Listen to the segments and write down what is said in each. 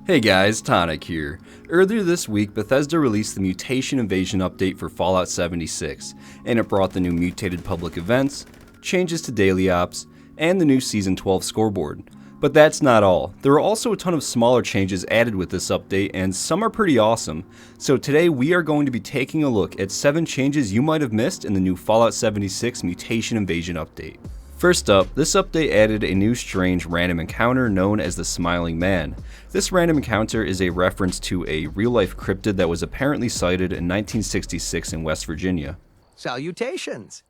Hey guys, Tonic here. Earlier this week, Bethesda released the Mutation Invasion update for Fallout 76, and it brought the new mutated public events, changes to daily ops, and the new Season 12 scoreboard. But that's not all. There are also a ton of smaller changes added with this update, and some are pretty awesome. So today we are going to be taking a look at 7 changes you might have missed in the new Fallout 76 Mutation Invasion update. First up, this update added a new strange random encounter known as the Smiling Man. This random encounter is a reference to a real-life cryptid that was apparently sighted in 1966 in West Virginia. Salutations!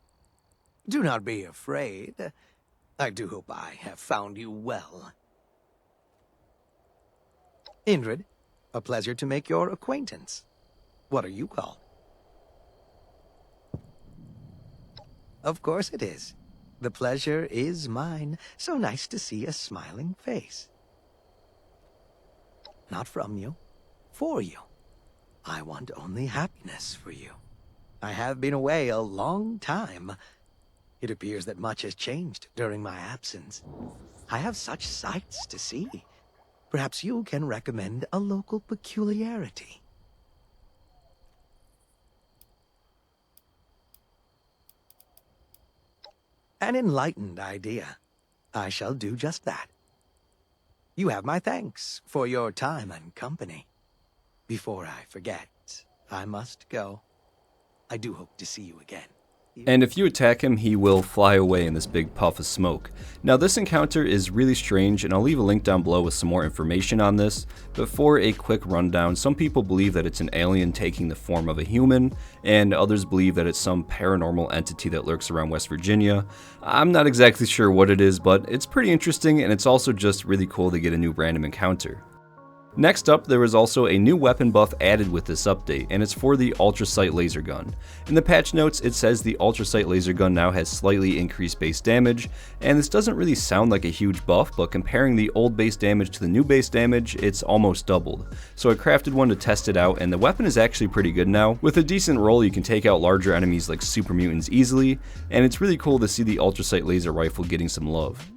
Do not be afraid. I do hope I have found you well. Indrid, a pleasure to make your acquaintance. What are you called? Of course it is. The pleasure is mine. So nice to see a smiling face. Not from you, for you. I want only happiness for you. I have been away a long time. It appears that much has changed during my absence. I have such sights to see. Perhaps you can recommend a local peculiarity. An enlightened idea. I shall do just that. You have my thanks for your time and company. Before I forget, I must go. I do hope to see you again. And if you attack him, he will fly away in this big puff of smoke. Now this encounter is really strange, and I'll leave a link down below with some more information on this, but for a quick rundown, some people believe that it's an alien taking the form of a human, and others believe that it's some paranormal entity that lurks around West Virginia. I'm not exactly sure what it is, but it's pretty interesting, and it's also just really cool to get a new random encounter. Next up, there was also a new weapon buff added with this update, and it's for the Ultrasight laser gun. In the patch notes, it says the Ultrasight laser gun now has slightly increased base damage, and this doesn't really sound like a huge buff, but comparing the old base damage to the new base damage, it's almost doubled. So I crafted one to test it out, and the weapon is actually pretty good now. With a decent roll, you can take out larger enemies like super mutants easily, and it's really cool to see the Ultrasight laser rifle getting some love.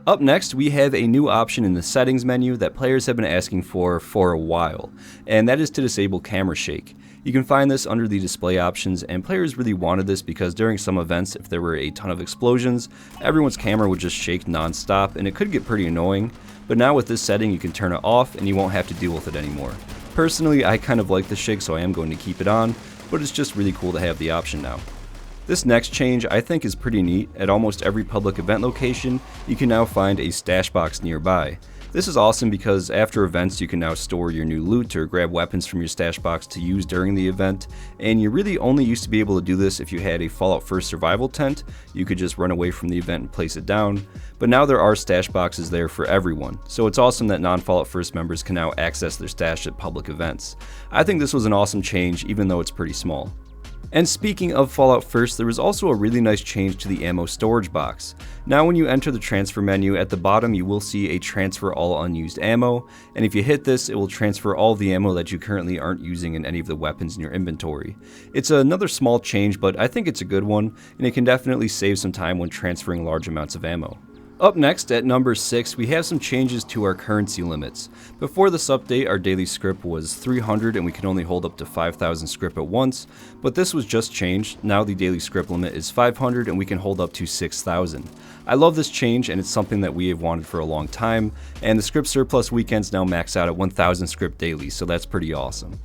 Up next, we have a new option in the settings menu that players have been asking for a while, and that is to disable camera shake. You can find this under the display options, and players really wanted this because during some events, if there were a ton of explosions, everyone's camera would just shake non-stop, and it could get pretty annoying. But now with this setting, you can turn it off and you won't have to deal with it anymore. Personally, I kind of like the shake, so I am going to keep it on, but it's just really cool to have the option now. This next change I think is pretty neat. At almost every public event location, you can now find a stash box nearby. This is awesome because after events you can now store your new loot or grab weapons from your stash box to use during the event, and you really only used to be able to do this if you had a Fallout 1st survival tent. You could just run away from the event and place it down, but now there are stash boxes there for everyone, so it's awesome that non-Fallout 1st members can now access their stash at public events. I think this was an awesome change even though it's pretty small. And speaking of Fallout 1st, there was also a really nice change to the ammo storage box. Now when you enter the transfer menu, at the bottom you will see a transfer all unused ammo, and if you hit this, it will transfer all the ammo that you currently aren't using in any of the weapons in your inventory. It's another small change, but I think it's a good one, and it can definitely save some time when transferring large amounts of ammo. Up next, at number 6, we have some changes to our currency limits. Before this update, our daily scrip was 300 and we could only hold up to 5,000 scrip at once, but this was just changed. Now the daily scrip limit is 500 and we can hold up to 6,000. I love this change, and it's something that we have wanted for a long time, and the scrip surplus weekends now max out at 1,000 scrip daily, so that's pretty awesome.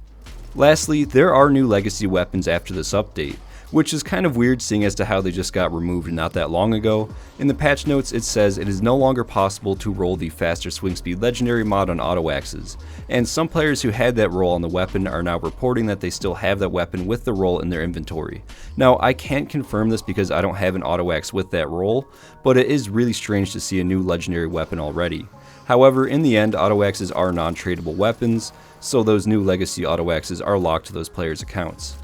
Lastly, there are new legacy weapons after this update, which is kind of weird seeing as to how they just got removed not that long ago. In the patch notes it says it is no longer possible to roll the faster swing speed legendary mod on auto axes, and some players who had that roll on the weapon are now reporting that they still have that weapon with the roll in their inventory. Now I can't confirm this because I don't have an auto axe with that roll, but it is really strange to see a new legendary weapon already. However, in the end, auto axes are non-tradable weapons, so those new legacy auto axes are locked to those players' accounts.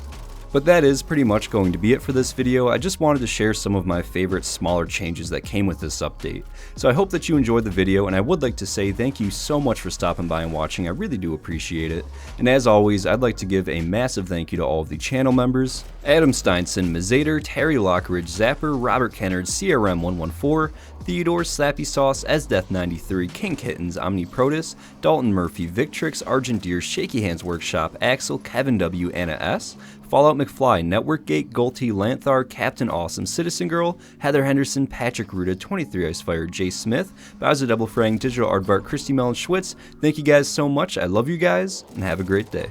But that is pretty much going to be it for this video. I just wanted to share some of my favorite smaller changes that came with this update. So I hope that you enjoyed the video, and I would like to say thank you so much for stopping by and watching. I really do appreciate it. And as always, I'd like to give a massive thank you to all of the channel members: Adam Steinson, Mazader, Terry Lockridge, Zapper, Robert Kennard, CRM114, Theodore, Slappy Sauce, Esdeath93, King Kittens, Omniprotus, Dalton Murphy, Victrix, Argent Deer, Shaky Hands Workshop, Axel, Kevin W, Anna S, Fallout McFly, Networkgate, Gulty, Lanthar, Captain Awesome, Citizen Girl, Heather Henderson, Patrick Ruda, 23 Icefire, Jay Smith, Bowser Double Frang, Digital Aardvark, Christy Mellon Schwitz. Thank you guys so much. I love you guys, and have a great day.